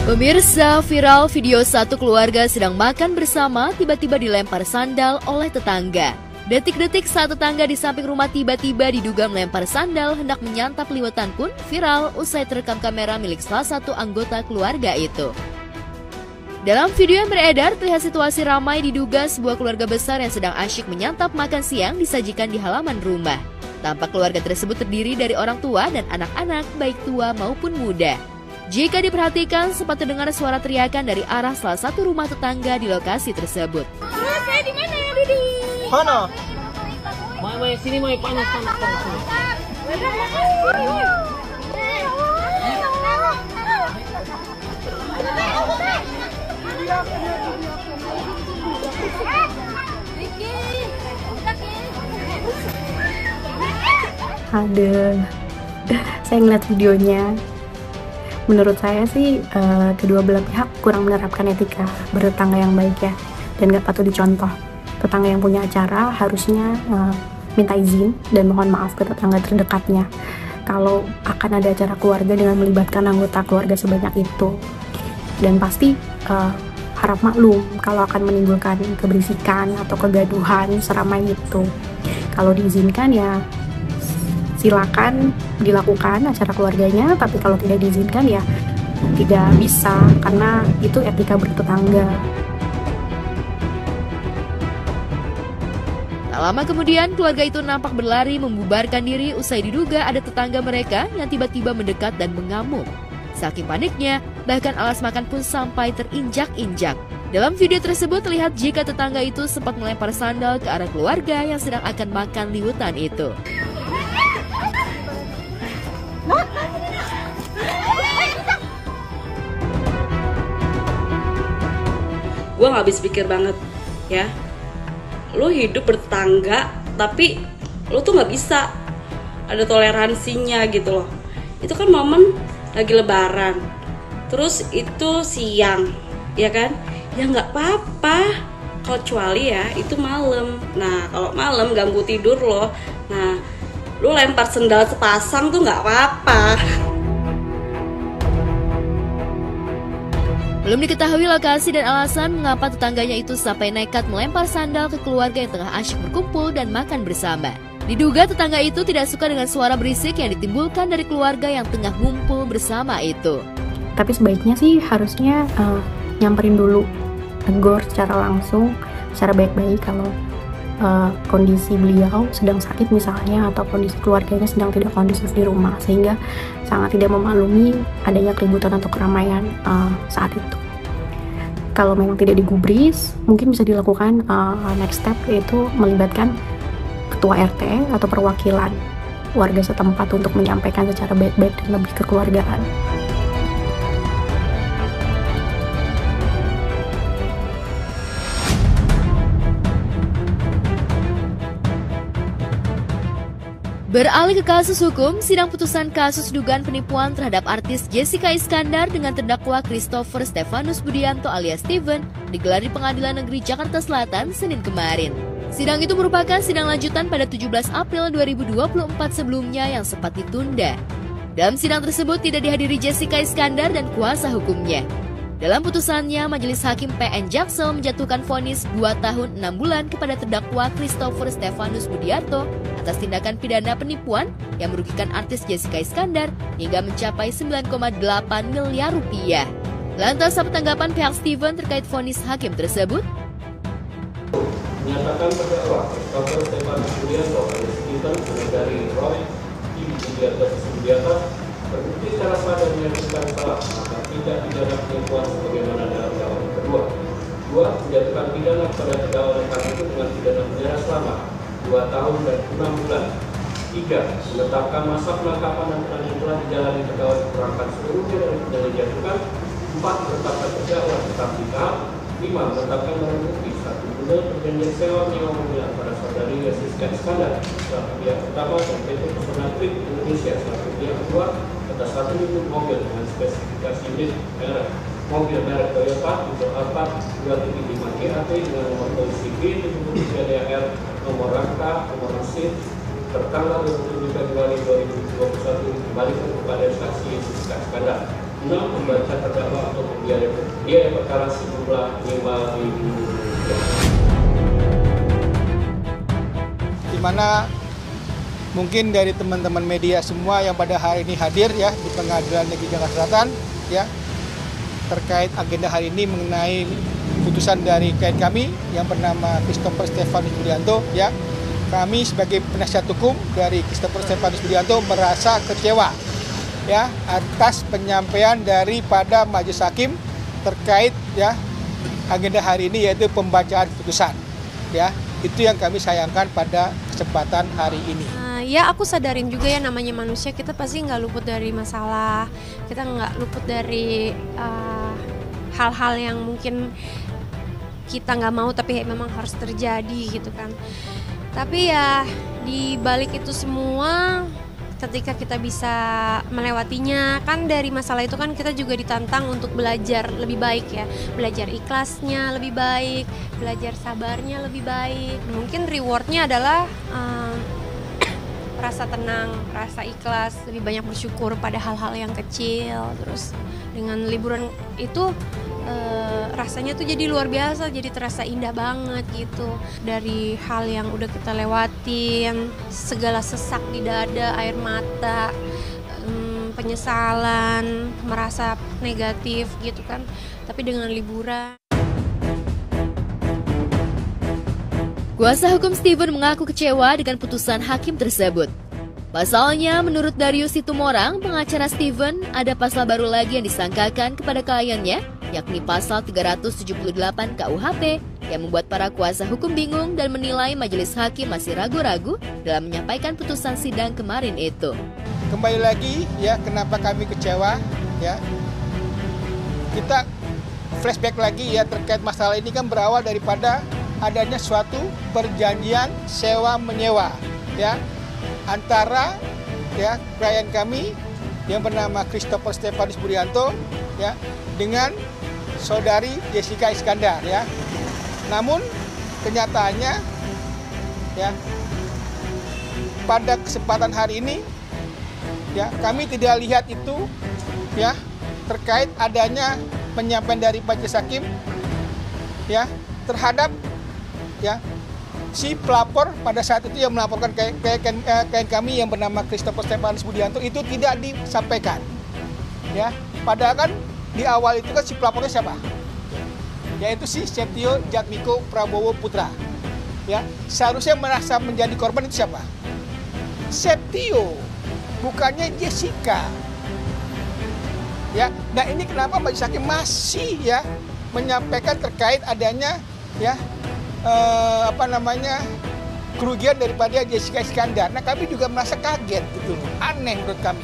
Pemirsa, viral video satu keluarga sedang makan bersama tiba-tiba dilempar sandal oleh tetangga. Detik-detik saat tetangga di samping rumah tiba-tiba diduga melempar sandal hendak menyantap liwetan pun viral usai terekam kamera milik salah satu anggota keluarga itu. Dalam video yang beredar, terlihat situasi ramai diduga sebuah keluarga besar yang sedang asyik menyantap makan siang disajikan di halaman rumah. Tampak keluarga tersebut terdiri dari orang tua dan anak-anak, baik tua maupun muda. Jika diperhatikan, sempat terdengar suara teriakan dari arah salah satu rumah tetangga di lokasi tersebut. Saya di mana, Didi? Mana? Mai sini mai panas. Aduh, saya ngeliat videonya. Menurut saya sih kedua belah pihak kurang menerapkan etika bertetangga yang baik ya, dan gak patut dicontoh. Tetangga yang punya acara harusnya minta izin dan mohon maaf ke tetangga terdekatnya kalau akan ada acara keluarga dengan melibatkan anggota keluarga sebanyak itu. Dan pasti harap maklum kalau akan menimbulkan keberisikan atau kegaduhan seramai itu. Kalau diizinkan ya silakan dilakukan acara keluarganya, tapi kalau tidak diizinkan ya tidak bisa, karena itu etika bertetangga. Tak lama kemudian, keluarga itu nampak berlari membubarkan diri usai diduga ada tetangga mereka yang tiba-tiba mendekat dan mengamuk. Saking paniknya, bahkan alas makan pun sampai terinjak-injak. Dalam video tersebut terlihat jika tetangga itu sempat melempar sandal ke arah keluarga yang sedang akan makan liwetan itu. Gue gak habis pikir banget ya, lo hidup bertetangga tapi lo tuh gak bisa ada toleransinya gitu loh. Itu kan momen lagi lebaran, terus itu siang ya kan, ya gak apa-apa kecuali ya itu malam. Nah kalau malam ganggu tidur lo, nah lo lempar sendal sepasang tuh gak apa-apa. Belum diketahui lokasi dan alasan mengapa tetangganya itu sampai nekat melempar sandal ke keluarga yang tengah asyik berkumpul dan makan bersama. Diduga tetangga itu tidak suka dengan suara berisik yang ditimbulkan dari keluarga yang tengah ngumpul bersama itu. Tapi sebaiknya sih harusnya nyamperin dulu, tegur secara langsung, secara baik-baik kalau kondisi beliau sedang sakit misalnya, atau kondisi keluarganya sedang tidak kondusif di rumah, sehingga sangat tidak memaklumi adanya keributan atau keramaian saat itu. Kalau memang tidak digubris, mungkin bisa dilakukan next step, yaitu melibatkan ketua RT atau perwakilan warga setempat untuk menyampaikan secara baik-baik dan lebih kekeluargaan. Beralih ke kasus hukum, sidang putusan kasus dugaan penipuan terhadap artis Jessica Iskandar dengan terdakwa Christopher Stefanus Budianto alias Steven digelar di Pengadilan Negeri Jakarta Selatan Senin kemarin. Sidang itu merupakan sidang lanjutan pada 17 April 2024 sebelumnya yang sempat ditunda. Dalam sidang tersebut tidak dihadiri Jessica Iskandar dan kuasa hukumnya. Dalam putusannya, Majelis Hakim PN Jaksel menjatuhkan vonis 2 tahun 6 bulan kepada terdakwa Christopher Stefanus Budianto atas tindakan pidana penipuan yang merugikan artis Jessica Iskandar hingga mencapai 9,8 miliar rupiah. Lantas apa tanggapan pihak Steven terkait vonis hakim tersebut? Menyatakan terdakwa Christopher Stefanus Budianto alias Steven dari Roy Budianto terbukti secara sah dan menyatakan salah maka tidak pidana penipuan sebagaimana dalam dakwaan kedua. 2. Menjatuhkan pidana kepada terdakwa lengkap itu dengan pidana penjara selama 2 tahun dan 6 bulan. 3. Menetapkan masa penangkapan dan penahanan yang telah dijalani terdakwa dikurangkan seluruhnya dari pidana dijatuhkan. 4. Menetapkan terdakwa tetap ditahan. 5. Menetapkan barang bukti 1. Guna perjanjian sewa menyewa mobil antara saudari Jessica Iskandar selaku pihak pertama dan PT Pesona Trip Indonesia selaku pihak kedua atas 1 unit mobil dengan spesifikasi unit merek mobil merek Toyota untuk Alphard 2.5 GAT dengan nomor polisi B73DAR nomor rangka nomor mesin tertanggal 27 Februari 2021 kembali kepada saksi Jessica Iskandar. 6. Membaca terdakwa atau biaya perkara sejumlah Rp5.000. Di mana mungkin dari teman-teman media semua yang pada hari ini hadir ya di Pengadilan Negeri Jakarta Selatan ya terkait agenda hari ini mengenai putusan dari klien kami yang bernama Christopher Stefanus Budianto ya. Kami sebagai penasihat hukum dari Christopher Stefanus Budianto merasa kecewa ya atas penyampaian daripada majelis hakim terkait ya agenda hari ini yaitu pembacaan putusan ya. Itu yang kami sayangkan pada kesempatan hari ini. Ya aku sadarin juga ya namanya manusia, kita pasti nggak luput dari masalah, kita nggak luput dari hal-hal yang mungkin kita nggak mau tapi memang harus terjadi gitu kan. Tapi ya di balik itu semua, ketika kita bisa melewatinya, kan dari masalah itu kan kita juga ditantang untuk belajar lebih baik ya. Belajar ikhlasnya lebih baik, belajar sabarnya lebih baik. Mungkin rewardnya adalah rasa tenang, rasa ikhlas, lebih banyak bersyukur pada hal-hal yang kecil. Terus dengan liburan itu rasanya tuh jadi luar biasa, jadi terasa indah banget gitu. Dari hal yang udah kita lewatin, segala sesak di dada, air mata, penyesalan, merasa negatif gitu kan. Tapi dengan liburan. Kuasa hukum Steven mengaku kecewa dengan putusan hakim tersebut. Pasalnya, menurut Darius Situmorang, pengacara Steven, ada pasal baru lagi yang disangkakan kepada kliennya, yakni pasal 378 KUHP, yang membuat para kuasa hukum bingung dan menilai majelis hakim masih ragu-ragu dalam menyampaikan putusan sidang kemarin itu. Kembali lagi ya, kenapa kami kecewa ya. Kita flashback lagi ya terkait masalah ini kan berawal daripada adanya suatu perjanjian sewa menyewa ya antara ya klien kami yang bernama Christopher Stefanus Budianto ya dengan saudari Jessica Iskandar ya. Namun kenyataannya ya pada kesempatan hari ini ya kami tidak lihat itu ya terkait adanya penyampaian dari majelis hakim ya terhadap ya si pelapor pada saat itu yang melaporkan klien kami yang bernama Christopher Stefanus Budianto itu tidak disampaikan ya. Padahal kan di awal itu kan si pelapornya siapa? Yaitu si Setio Jatmiko Prabowo Putra ya. Seharusnya merasa menjadi korban itu siapa? Setio, bukannya Jessica ya. Nah ini kenapa majelis hakim masih ya menyampaikan terkait adanya ya kerugian daripada Jessica Iskandar. Nah kami juga merasa kaget gitu, aneh menurut kami.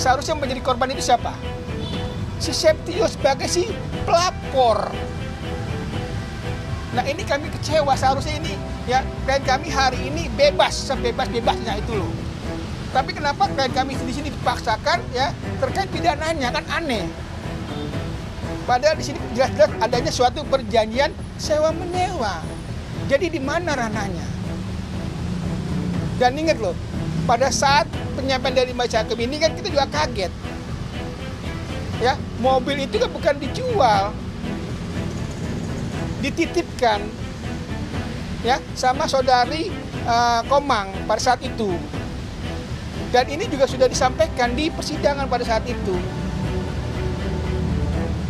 Seharusnya menjadi korban itu siapa? Si Setio sebagai si pelapor. Nah ini kami kecewa, seharusnya ini ya klien kami hari ini bebas, sebebas-bebasnya itu loh. Tapi kenapa klien kami di sini dipaksakan ya terkait pidananya, kan aneh. Padahal di sini jelas-jelas adanya suatu perjanjian sewa menyewa. Jadi di mana ranahnya? Dan ingat loh, pada saat penyampaian dari majelis hakim ini kan kita juga kaget. Ya, mobil itu kan bukan dijual, dititipkan, ya, sama saudari Komang pada saat itu. Dan ini juga sudah disampaikan di persidangan pada saat itu.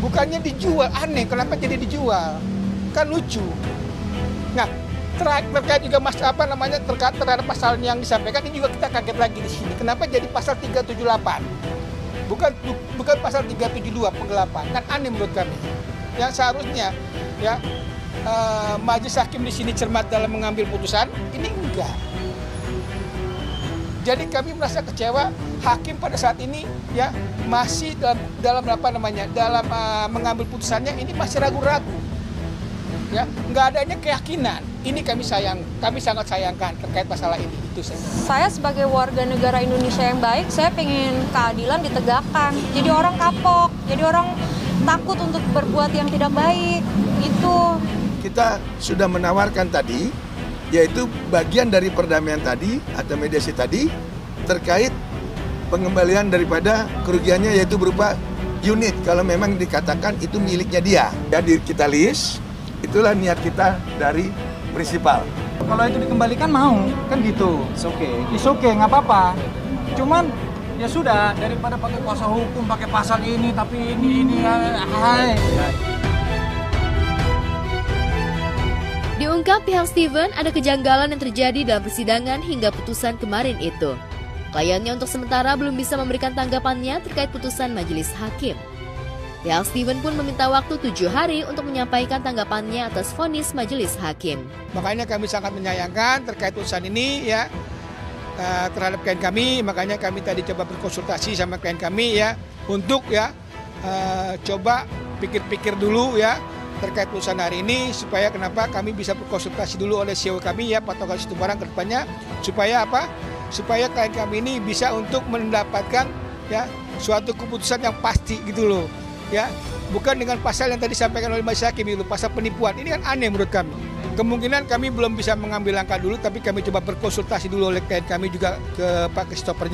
Bukannya dijual, aneh, kenapa jadi dijual? Kan lucu. Nah, terkait juga terkait terhadap pasal yang disampaikan ini juga kita kaget lagi di sini. Kenapa jadi pasal 378? Bukan pasal 372 penggelapan. Kan aneh menurut kami. Yang seharusnya ya majelis hakim di sini cermat dalam mengambil putusan, ini enggak. Jadi kami merasa kecewa, hakim pada saat ini ya masih dalam mengambil putusannya ini masih ragu-ragu. Ya, nggak adanya keyakinan. Ini kami sangat sayangkan terkait masalah ini. Itu saja. Saya sebagai warga negara Indonesia yang baik, saya pengen keadilan ditegakkan. Jadi orang kapok, jadi orang takut untuk berbuat yang tidak baik. Itu. Kita sudah menawarkan tadi, yaitu bagian dari perdamaian tadi atau mediasi tadi terkait pengembalian daripada kerugiannya, yaitu berupa unit kalau memang dikatakan itu miliknya dia. Jadi kita list, itulah niat kita dari prinsipal. Kalau itu dikembalikan mau, kan gitu. It's okay, nggak apa-apa. Cuman ya sudah, daripada pakai kuasa hukum, pakai pasal ini, tapi ini, hai. Diungkap pihak Steven ada kejanggalan yang terjadi dalam persidangan hingga putusan kemarin itu. Kliennya untuk sementara belum bisa memberikan tanggapannya terkait putusan majelis hakim. Pihak Steven pun meminta waktu 7 hari untuk menyampaikan tanggapannya atas vonis majelis hakim. Makanya kami sangat menyayangkan terkait putusan ini ya terhadap klien kami. Makanya kami tadi coba berkonsultasi sama klien kami ya untuk ya coba pikir-pikir dulu ya terkait putusan hari ini supaya kenapa kami bisa berkonsultasi dulu oleh CEO kami ya Pak Togar Situbarang ke depannya supaya apa? Supaya klien kami ini bisa untuk mendapatkan ya suatu keputusan yang pasti gitu loh ya, bukan dengan pasal yang tadi disampaikan oleh majelis hakim itu pasal penipuan. Ini kan aneh menurut kami. Kemungkinan kami belum bisa mengambil langkah dulu, tapi kami coba berkonsultasi dulu oleh klien kami juga ke Pak Christophernya.